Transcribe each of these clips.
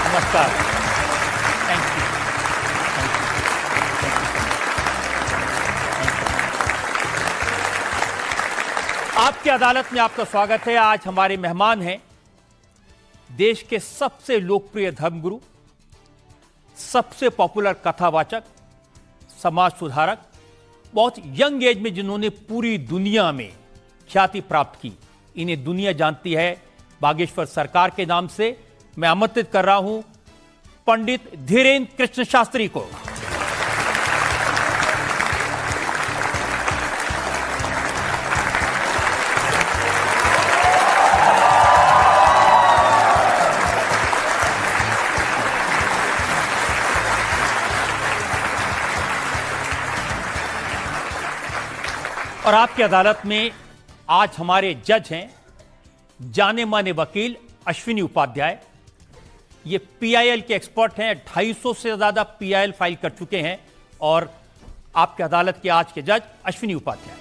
नमस्कार। Thank you. आपकी अदालत में आपका स्वागत है। आज हमारे मेहमान हैं देश के सबसे लोकप्रिय धर्मगुरु, सबसे पॉपुलर कथावाचक, समाज सुधारक, बहुत यंग एज में जिन्होंने पूरी दुनिया में ख्याति प्राप्त की। इन्हें दुनिया जानती है बागेश्वर सरकार के नाम से। मैं आमंत्रित कर रहा हूं पंडित धीरेन्द्र कृष्ण शास्त्री को। और आपकी अदालत में आज हमारे जज हैं जाने माने वकील अश्विनी उपाध्याय। ये पीआईएल के एक्सपर्ट हैं, 250 से ज्यादा पीआईएल फाइल कर चुके हैं। और आपकी अदालत के आज के जज अश्विनी उपाध्याय।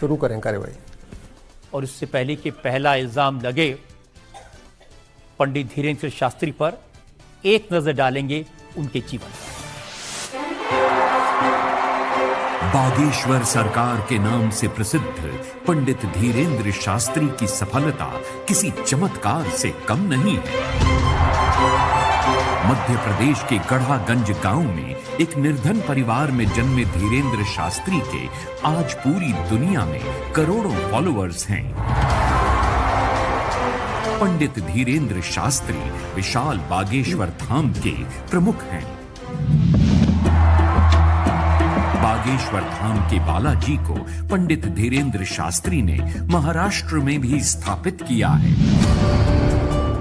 शुरू करें कार्यवाही। और इससे पहले कि पहला इल्जाम लगे पंडित धीरेन्द्र शास्त्री पर, एक नजर डालेंगे उनके जीवन पर। बागेश्वर सरकार के नाम से प्रसिद्ध पंडित धीरेन्द्र शास्त्री की सफलता किसी चमत्कार से कम नहीं है। मध्य प्रदेश के गढ़ागंज गांव में एक निर्धन परिवार में जन्मे धीरेन्द्र शास्त्री के आज पूरी दुनिया में करोड़ों फॉलोअर्स हैं। पंडित धीरेन्द्र शास्त्री विशाल बागेश्वर धाम के प्रमुख हैं। बागेश्वर धाम के बालाजी को पंडित धीरेन्द्र शास्त्री ने महाराष्ट्र में भी स्थापित किया है।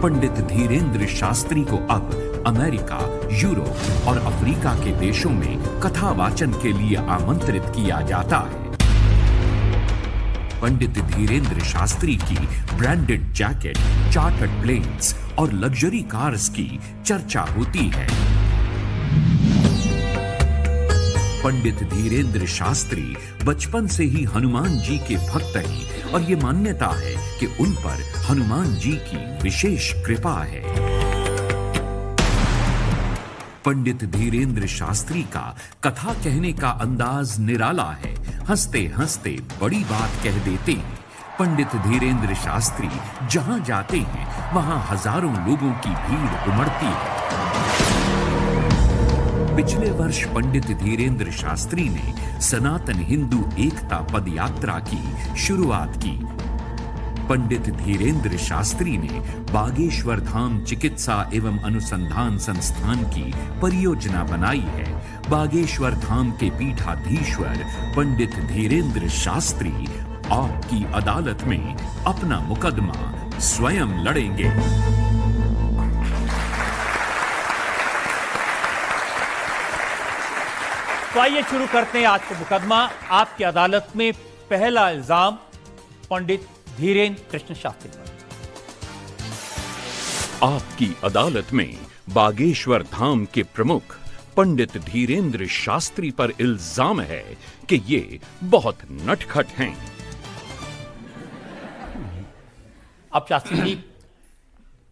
पंडित धीरेन्द्र शास्त्री को अब अमेरिका, यूरोप और अफ्रीका के देशों में कथावाचन के लिए आमंत्रित किया जाता है। पंडित धीरेन्द्र शास्त्री की ब्रांडेड जैकेट, चार्टर्ड प्लेन्स और लग्जरी कार्स की चर्चा होती है। पंडित धीरेन्द्र शास्त्री बचपन से ही हनुमान जी के भक्त हैं और ये मान्यता है कि उन पर हनुमान जी की विशेष कृपा है। पंडित धीरेन्द्र शास्त्री का कथा कहने का अंदाज निराला है। हंसते हंसते बड़ी बात कह देते हैं। पंडित धीरेन्द्र शास्त्री जहां जाते हैं वहां हजारों लोगों की भीड़ उमड़ती है। पिछले वर्ष पंडित धीरेन्द्र शास्त्री ने सनातन हिंदू एकता पदयात्रा की शुरुआत की। पंडित धीरेन्द्र शास्त्री ने बागेश्वर धाम चिकित्सा एवं अनुसंधान संस्थान की परियोजना बनाई है। बागेश्वर धाम के पीठाधीश्वर पंडित धीरेन्द्र शास्त्री आपकी अदालत में अपना मुकदमा स्वयं लड़ेंगे। तो आइए शुरू करते हैं आज का मुकदमा। आपकी अदालत में पहला इल्जाम पंडित धीरेन्द्र कृष्ण शास्त्री पर। आपकी अदालत में बागेश्वर धाम के प्रमुख पंडित धीरेन्द्र शास्त्री पर इल्जाम है कि ये बहुत नटखट हैं। अब शास्त्री जी,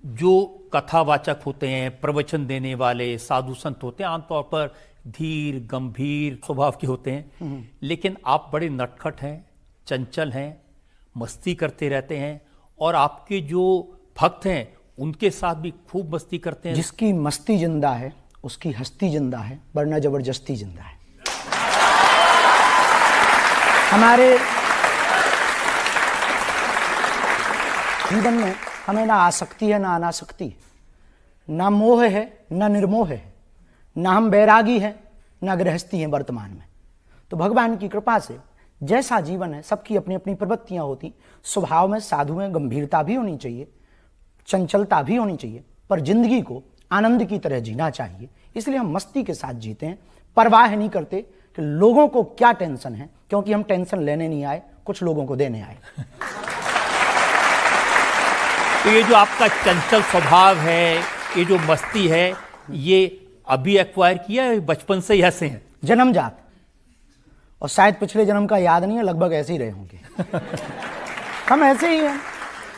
जो कथावाचक होते हैं, प्रवचन देने वाले साधु संत होते हैं, आमतौर पर धीर गंभीर स्वभाव के होते हैं, लेकिन आप बड़े नटखट हैं, चंचल हैं, मस्ती करते रहते हैं और आपके जो भक्त हैं उनके साथ भी खूब मस्ती करते हैं। जिसकी मस्ती जिंदा है उसकी हस्ती जिंदा है, वरना जबरदस्ती जिंदा है। हमारे जीवन में हमें ना आसक्ति है ना अनासक्ति है, ना मोह है ना निर्मोह है, ना हम बैरागी हैं ना गृहस्थी हैं वर्तमान में। तो भगवान की कृपा से जैसा जीवन है, सबकी अपनी अपनी प्रवृत्तियां होती। स्वभाव में साधु में गंभीरता भी होनी चाहिए, चंचलता भी होनी चाहिए, पर जिंदगी को आनंद की तरह जीना चाहिए। इसलिए हम मस्ती के साथ जीते हैं, परवाह नहीं करते कि लोगों को क्या टेंशन है, क्योंकि हम टेंशन लेने नहीं आए, कुछ लोगों को देने आए। तो ये जो आपका चंचल स्वभाव है, ये जो मस्ती है, ये अभी एक्वायर किया है, बचपन से ही ऐसे हैं? जन्मजात, और शायद पिछले जन्म का याद नहीं है, लगभग ऐसे ही रहे होंगे। हम ऐसे ही हैं।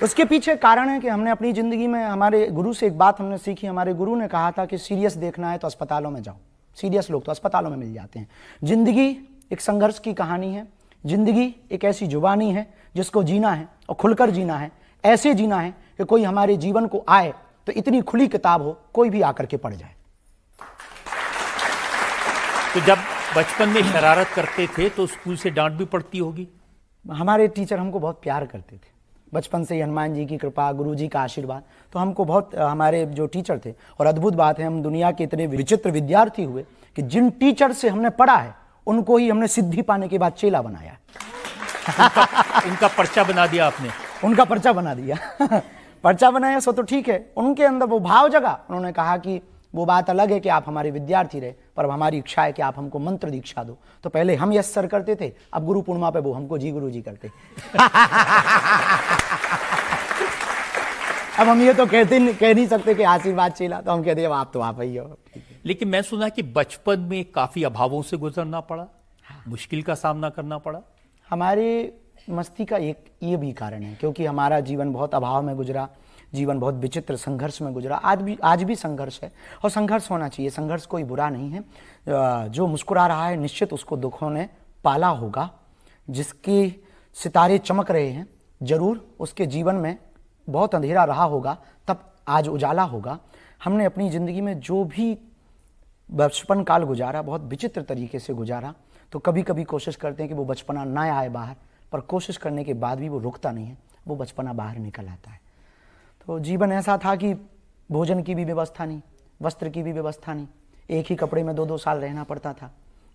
उसके पीछे कारण है कि हमने अपनी जिंदगी में, हमारे गुरु से एक बात हमने सीखी। हमारे गुरु ने कहा था कि सीरियस देखना है तो अस्पतालों में जाओ, सीरियस लोग तो अस्पतालों में मिल जाते हैं। जिंदगी एक संघर्ष की कहानी है, जिंदगी एक ऐसी जुबानी है जिसको जीना है और खुलकर जीना है। ऐसे जीना है कि कोई हमारे जीवन को आए तो इतनी खुली किताब हो, कोई भी आकर के पढ़ जाए। तो जब बचपन में शरारत करते थे तो स्कूल से डांट भी पड़ती होगी? हमारे टीचर हमको बहुत प्यार करते थे, बचपन से ही हनुमान जी की कृपा, गुरु जी का आशीर्वाद, तो हमको बहुत, हमारे जो टीचर थे, और अद्भुत बात है हम दुनिया के इतने विचित्र विद्यार्थी हुए कि जिन टीचर से हमने पढ़ा है उनको ही हमने सिद्धि पाने के बाद चेला बनाया। उनका पर्चा बना दिया आपने? उनका पर्चा बना दिया। पर्चा बनाया सो तो ठीक है, उनके अंदर वो भाव जगा। उन्होंने कहा कि वो बात अलग है कि आप हमारे विद्यार्थी रहे, पर हमारी इच्छा है कि आप हमको मंत्र दीक्षा दो। तो पहले हम यस सर करते थे, अब गुरु पूर्णिमा पे वो हमको जी गुरु जी करते। अब हम ये तो कह नहीं सकते कि आशीर्वाद चेला, तो हम कहते हैं अब आप ही हो। लेकिन मैं सुना कि बचपन में काफी अभावों से गुजरना पड़ा, मुश्किल का सामना करना पड़ा। हमारे मस्ती का एक ये भी कारण है, क्योंकि हमारा जीवन बहुत अभाव में गुजरा, जीवन बहुत विचित्र संघर्ष में गुजरा। आज भी संघर्ष है, और संघर्ष होना चाहिए। संघर्ष कोई बुरा नहीं है। जो मुस्कुरा रहा है निश्चित उसको दुखों ने पाला होगा। जिसके सितारे चमक रहे हैं जरूर उसके जीवन में बहुत अंधेरा रहा होगा, तब आज उजाला होगा। हमने अपनी ज़िंदगी में जो भी बचपन काल गुजारा, बहुत विचित्र तरीके से गुजारा। तो कभी कभी कोशिश करते हैं कि वो बचपना ना आए बाहर, पर कोशिश करने के बाद भी वो रुकता नहीं है, वो बचपना बाहर निकल आता है। तो जीवन ऐसा था कि भोजन की भी व्यवस्था नहीं, वस्त्र की भी व्यवस्था नहीं, एक ही कपड़े में 2-2 साल रहना पड़ता था।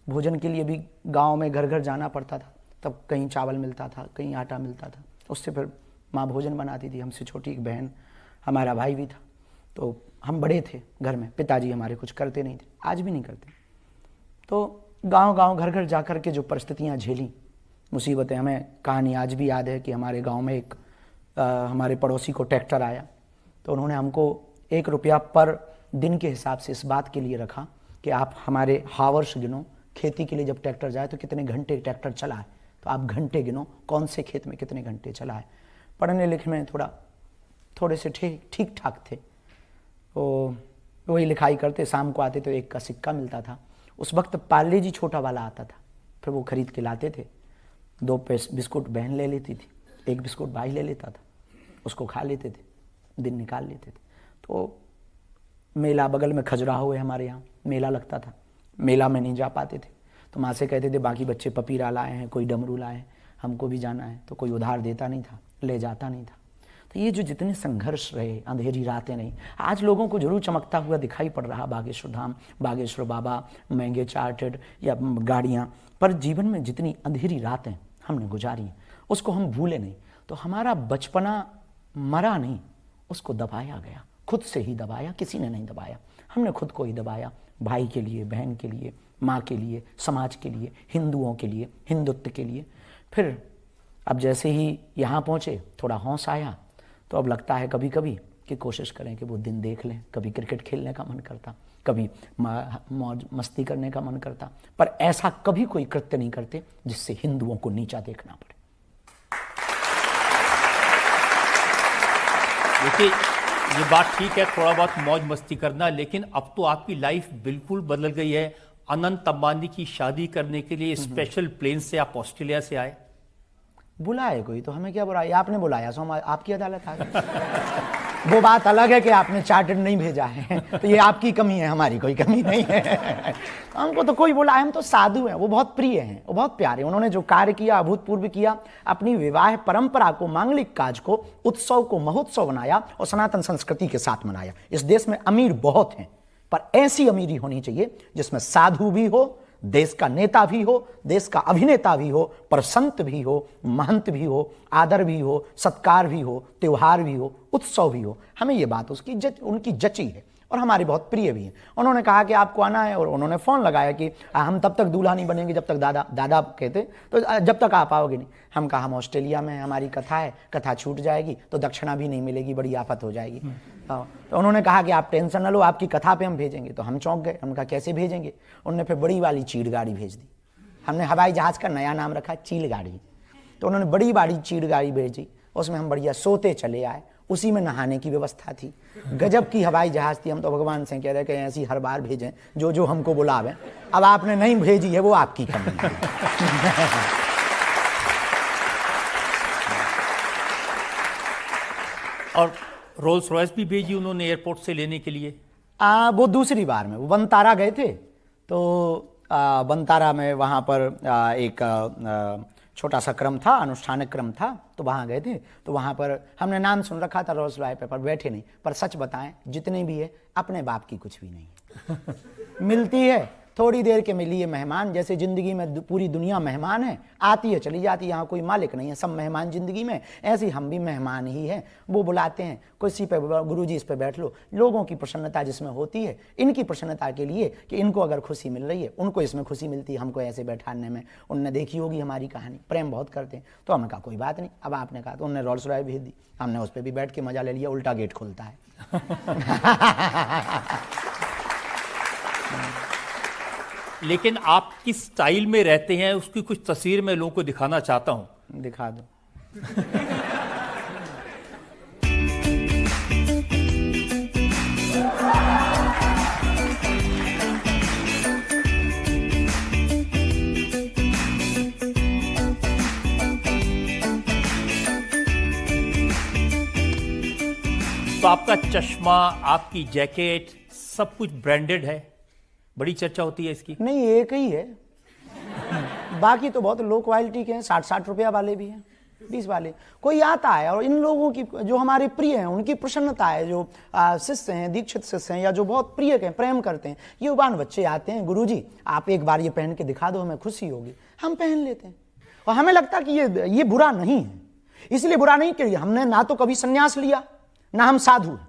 भोजन के लिए भी गांव में घर घर जाना पड़ता था, तब कहीं चावल मिलता था, कहीं आटा मिलता था, उससे फिर माँ भोजन बनाती थी। हमसे छोटी एक बहन, हमारा भाई भी था, तो हम बड़े थे घर में। पिताजी हमारे कुछ करते नहीं थे, आज भी नहीं करते। तो गांव घर घर जाकर के जो परिस्थितियाँ झेली, मुसीबतें, हमें कहानी आज भी याद है कि हमारे गांव में एक हमारे पड़ोसी को ट्रैक्टर आया, तो उन्होंने हमको 1 रुपया पर दिन के हिसाब से इस बात के लिए रखा कि आप हमारे हावर्स गिनो, खेती के लिए जब ट्रैक्टर जाए तो कितने घंटे ट्रैक्टर चला है, तो आप घंटे गिनो कौन से खेत में कितने घंटे चला है। पढ़ने लिखने में थोड़े से ठीक ठाक थे, तो वही लिखाई करते, शाम को आते तो 1 का सिक्का मिलता था। उस वक्त पार्ले जी छोटा वाला आता था, फिर वो खरीद के लाते थे। 2 बिस्कुट बहन ले लेती थी, 1 बिस्कुट भाई ले लेता था, उसको खा लेते थे, दिन निकाल लेते थे। तो मेला बगल में खजुराहो है हमारे यहाँ, मेला लगता था, मेला में नहीं जा पाते थे, तो माँ से कहते थे बाकी बच्चे पपीरा लाए हैं, कोई डमरू लाए हैं, हमको भी जाना है, तो कोई उधार देता नहीं था, ले जाता नहीं था। तो ये जो जितने संघर्ष रहे, अंधेरी रातें नहीं, आज लोगों को जरूर चमकता हुआ दिखाई पड़ रहा बागेश्वर धाम, बागेश्वर बाबा, महंगे चार्टेड या गाड़ियाँ, पर जीवन में जितनी अंधेरी रातें हमने गुजारी उसको हम भूले नहीं। तो हमारा बचपना मरा नहीं, उसको दबाया गया, खुद से ही दबाया, किसी ने नहीं दबाया, हमने खुद को ही दबाया। भाई के लिए, बहन के लिए, माँ के लिए, समाज के लिए, हिंदुओं के लिए, हिंदुत्व के लिए। फिर अब जैसे ही यहाँ पहुँचे थोड़ा हौस आया, तो अब लगता है कभी कभी कि कोशिश करें कि वो दिन देख लें। कभी क्रिकेट खेलने का मन करता, कभी मौज मस्ती करने का मन करता, पर ऐसा कभी कोई कृत्य नहीं करते जिससे हिंदुओं को नीचा देखना पड़े। देखिए, ये बात ठीक है, थोड़ा बहुत मौज मस्ती करना, लेकिन अब तो आपकी लाइफ बिल्कुल बदल गई है। अनंत अंबानी की शादी करने के लिए स्पेशल प्लेन से आप ऑस्ट्रेलिया से आए। बुलाए कोई तो हमें क्या बुलाया, आपने बुलाया सो हम आपकी अदालत आ गए। वो बात अलग है कि आपने चार्टर्ड नहीं भेजा है, तो ये आपकी कमी है, हमारी कोई कमी नहीं है। हमको तो कोई बुलाए, हम तो साधु हैं। वो बहुत प्रिय हैं, वो बहुत प्यारे। उन्होंने जो कार्य किया अभूतपूर्व किया, अपनी विवाह परंपरा को, मांगलिक काज को, उत्सव को महोत्सव बनाया और सनातन संस्कृति के साथ मनाया। इस देश में अमीर बहुत हैं, पर ऐसी अमीरी होनी चाहिए जिसमें साधु भी हो, देश का नेता भी हो, देश का अभिनेता भी हो, पर संत भी हो, महंत भी हो, आदर भी हो, सत्कार भी हो, त्योहार भी हो, उत्सव भी हो। हमें ये बात उनकी जची है। और हमारे बहुत प्रिय भी हैं। उन्होंने कहा कि आपको आना है, और उन्होंने फ़ोन लगाया कि हम तब तक दूल्हा नहीं बनेंगे जब तक दादा कहते, तो जब तक आप आओगे नहीं। हम कहा हम ऑस्ट्रेलिया में हैं, हमारी कथा है, कथा छूट जाएगी तो दक्षिणा भी नहीं मिलेगी, बड़ी आफत हो जाएगी। तो उन्होंने कहा कि आप टेंशन न लो, आपकी कथा पे हम भेजेंगे। तो हम चौंक गए, हम कहा कैसे भेजेंगे? उन्होंने फिर बड़ी वाली चीड़ गाड़ी भेज दी। हमने हवाई जहाज़ का नया नाम रखा चील गाड़ी। तो उन्होंने बड़ी बड़ी चीड़ गाड़ी भेजी, उसमें हम बढ़िया सोते चले आए, उसी में नहाने की व्यवस्था थी। गजब की हवाई जहाज़ थी। हम तो भगवान से कह रहे कि ऐसी हर बार भेजें जो हमको बुलावें। अब आपने नहीं भेजी है वो आपकी कमी है। और रोल्स रॉयस भी भेजी उन्होंने एयरपोर्ट से लेने के लिए? वो दूसरी बार में वो बनतारा गए थे, तो बनतारा में वहाँ पर एक छोटा सा क्रम था, अनुष्ठानिक क्रम था, तो वहाँ गए थे। तो वहाँ पर हमने नाम सुन रखा था रोल्स रॉय पे, पर बैठे नहीं। पर सच बताएं, जितने भी है अपने बाप की कुछ भी नहीं मिलती है थोड़ी देर के मिली है मेहमान। जैसे ज़िंदगी में पूरी दुनिया मेहमान है, आती है चली जाती है, यहाँ कोई मालिक नहीं है, सब मेहमान ज़िंदगी में। ऐसे हम भी मेहमान ही हैं। वो बुलाते हैं कुर्सी पे, गुरुजी इस पे बैठ लो। लोगों की प्रसन्नता जिसमें होती है, इनकी प्रसन्नता के लिए कि इनको अगर खुशी मिल रही है, उनको इसमें खुशी मिलती है, हमको ऐसे बैठाने में। उनने देखी होगी हमारी कहानी, प्रेम बहुत करते हैं। तो हमने कहा कोई बात नहीं, अब आपने कहा तो उन्होंने रोल्स रॉय भेज दी। हमने उस पर भी बैठ के मजा ले लिया, उल्टा गेट खुलता है। लेकिन आप किस स्टाइल में रहते हैं उसकी कुछ तस्वीर मैं लोगों को दिखाना चाहता हूं। दिखा दो। तो आपका चश्मा, आपकी जैकेट, सब कुछ ब्रांडेड है, बड़ी चर्चा होती है इसकी। नहीं, एक ही है, बाकी तो बहुत लो क्वालिटी के हैं। 60-60 रुपया वाले भी हैं, 20 वाले। कोई आता है और इन लोगों की जो हमारे प्रिय हैं, उनकी प्रसन्नता है, जो शिष्य हैं, दीक्षित शिष्य हैं, या जो बहुत प्रिय हैं, प्रेम करते हैं, युवान बच्चे आते हैं, गुरुजी आप एक बार ये पहन के दिखा दो, हमें खुशी होगी। हम पहन लेते हैं और हमें लगता है कि ये बुरा नहीं है। इसलिए बुरा नहीं कि हमने ना तो कभी संन्यास लिया, ना हम साधु हैं।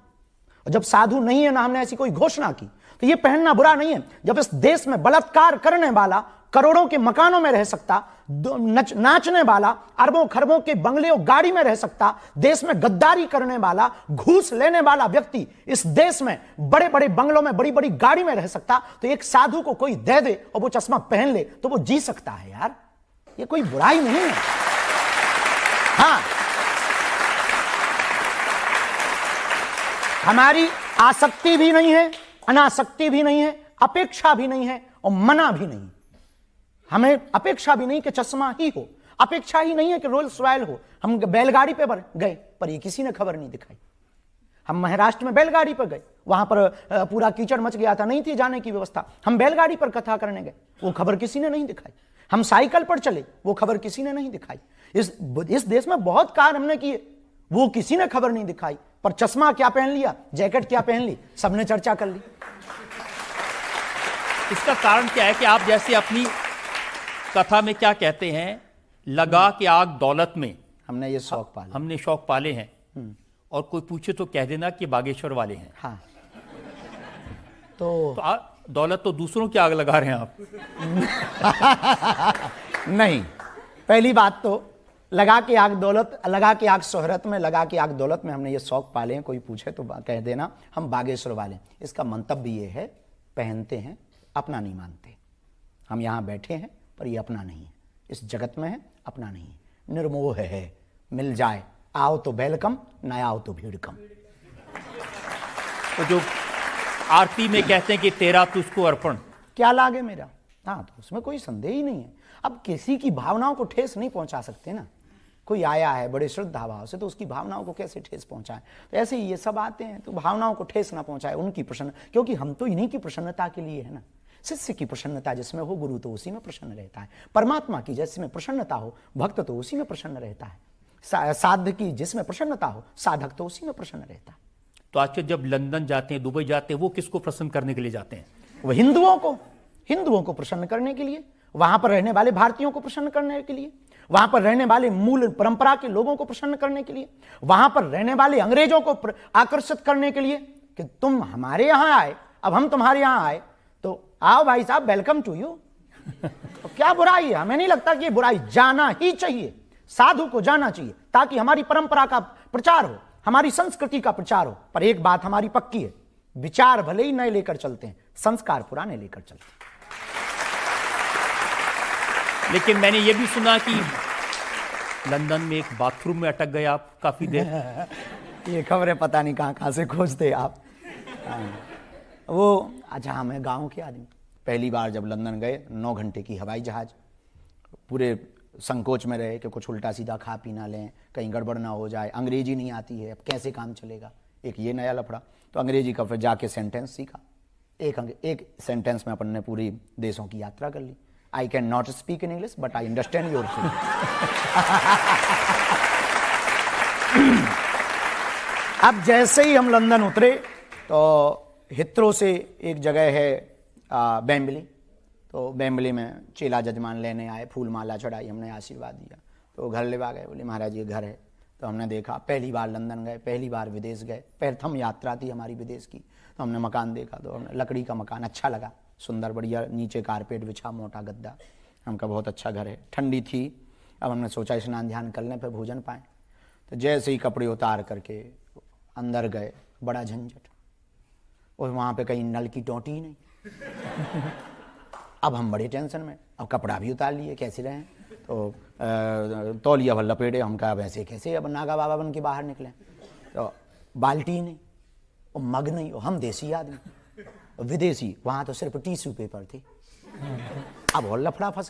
और जब साधु नहीं है, ना हमने ऐसी कोई घोषणा की, तो ये पहनना बुरा नहीं है। जब इस देश में बलात्कार करने वाला करोड़ों के मकानों में रह सकता, नाचने वाला अरबों खरबों के बंगले और गाड़ी में रह सकता, देश में गद्दारी करने वाला, घूस लेने वाला व्यक्ति इस देश में बड़े बड़े बंगलों में, बड़ी बड़ी गाड़ी में रह सकता, तो एक साधु को कोई दे दे और वो चश्मा पहन ले तो वो जी सकता है। यार ये कोई बुराई नहीं है। हाँ, हमारी आसक्ति भी नहीं है, अनासक्ति भी नहीं है, अपेक्षा भी नहीं है और मना भी नहीं। हमें अपेक्षा भी नहीं कि चश्मा ही हो, अपेक्षा ही नहीं है कि रोल्स रॉयल हो। हम बैलगाड़ी पे गए, पर ये किसी ने खबर नहीं दिखाई। हम महाराष्ट्र में बैलगाड़ी पर गए, वहां पर पूरा कीचड़ मच गया था, नहीं थी जाने की व्यवस्था। हम बैलगाड़ी पर कथा करने गए, वो खबर किसी ने नहीं दिखाई। हम साइकिल पर चले, वो खबर किसी ने नहीं दिखाई। इस देश में बहुत कार्य हमने किए, वो किसी ने खबर नहीं दिखाई। पर चश्मा क्या पहन लिया, जैकेट क्या पहन ली, सबने चर्चा कर ली। इसका कारण क्या है कि आप जैसे अपनी कथा में क्या कहते हैं, लगा के आग दौलत में हमने ये शौक पाले, हमने शौक पाले हैं। और कोई पूछे तो कह देना कि बागेश्वर वाले हैं। हाँ, तो दौलत तो दूसरों की आग लगा रहे हैं आप। नहीं, पहली बात तो लगा के आग दौलत, लगा के आग शोहरत में, लगा के आग दौलत में हमने ये शौक पाले हैं। कोई पूछे तो कह देना हम बागेश्वर वाले। इसका मंतव्य ये है, पहनते हैं, अपना नहीं मानते। हम यहाँ बैठे हैं पर ये अपना नहीं है, इस जगत में है, अपना नहीं है, निर्मोह है। मिल जाए आओ तो वेलकम, ना आओ तो भीड़ कम। तो जो आरती में कहते हैं कि तेरा तुझको अर्पण, क्या लागे मेरा, हाँ, तो उसमें कोई संदेह ही नहीं है। अब किसी की भावनाओं को ठेस नहीं पहुंचा सकते ना। कोई आया है बड़े श्रद्धा भाव से, तो उसकी भावनाओं को कैसे ठेस पहुंचाएं। तो ऐसे ही ये सब आते हैं, तो भावनाओं को ठेस ना पहुंचाए, उनकी प्रसन्न, क्योंकि हम तो इन्हीं की प्रसन्नता के लिए है ना। शिष्य की प्रसन्नता जिसमें हो, गुरु तो उसी में प्रसन्न रहता है। परमात्मा की जिसमें प्रसन्नता हो, भक्त तो उसी में प्रसन्न रहता है। साध की जिसमें प्रसन्नता हो, साधक तो उसी में प्रसन्न रहता है। तो आजकल जब लंदन जाते हैं, दुबई जाते हैं, वो किसको प्रसन्न करने के लिए जाते हैं? वो हिंदुओं को प्रसन्न करने के लिए, वहां पर रहने वाले भारतीयों को प्रसन्न करने के लिए, वहां पर रहने वाले मूल परंपरा के लोगों को प्रसन्न करने के लिए, वहां पर रहने वाले अंग्रेजों को आकर्षित करने के लिए, कि तुम हमारे यहां आए, अब हम तुम्हारे यहां आए, तो आओ भाई साहब, वेलकम टू यू। तो क्या बुराई है? हमें नहीं लगता कि ये बुराई, जाना ही चाहिए, साधु को जाना चाहिए, ताकि हमारी परंपरा का प्रचार हो, हमारी संस्कृति का प्रचार हो। पर एक बात हमारी पक्की है, विचार भले ही नए लेकर चलते हैं, संस्कार पुराने लेकर चलते हैं। लेकिन मैंने ये भी सुना कि लंदन में एक बाथरूम में अटक गए आप काफी देर। ये खबरें पता नहीं कहां कहां से खोजते आप। वो अच्छा, हमें गांव के आदमी पहली बार जब लंदन गए, 9 घंटे की हवाई जहाज, पूरे संकोच में रहे कि कुछ उल्टा सीधा खा पी ना लें, कहीं गड़बड़ ना हो जाए, अंग्रेजी नहीं आती है, अब कैसे काम चलेगा, एक ये नया लफड़ा। तो अंग्रेजी का फिर जाके सेंटेंस सीखा, एक सेंटेंस में अपन ने पूरी देशों की यात्रा कर ली। I can not speak in English but I understand your feeling. अब जैसे ही हम लंदन उतरे तो हिथ्रो से एक जगह है बेम्बली, तो बेम्बली में चेला जजमान लेने आए, फूल माला चढ़ाई, हमने आशीर्वाद दिया, तो घर लेवा गए, बोले महाराज ये घर है। तो हमने देखा, पहली बार लंदन गए, पहली बार विदेश गए, प्रथम यात्रा थी हमारी विदेश की। तो हमने मकान देखा, तो हमने लकड़ी का मकान अच्छा लगा, सुंदर बढ़िया, नीचे कारपेट बिछा, मोटा गद्दा, हमका बहुत अच्छा घर है। ठंडी थी, अब हमने सोचा स्नान ध्यान कर लें फिर भोजन पाएँ। तो जैसे ही कपड़े उतार करके अंदर गए, बड़ा झंझट, और वहाँ पे कहीं नल की टोंटी ही नहीं। अब हम बड़े टेंशन में, अब कपड़ा भी उतार लिए, कैसे रहें, तो तौलिया भर लपेटे, हम कहा वैसे कैसे अब नागा बाबा बन के बाहर निकले। तो बाल्टी नहीं, और मग नहीं, और हम देसी आदमी, विदेशी, वहाँ तो सिर्फ टिश्यू पेपर थे। अब और लफड़ा फंस गया।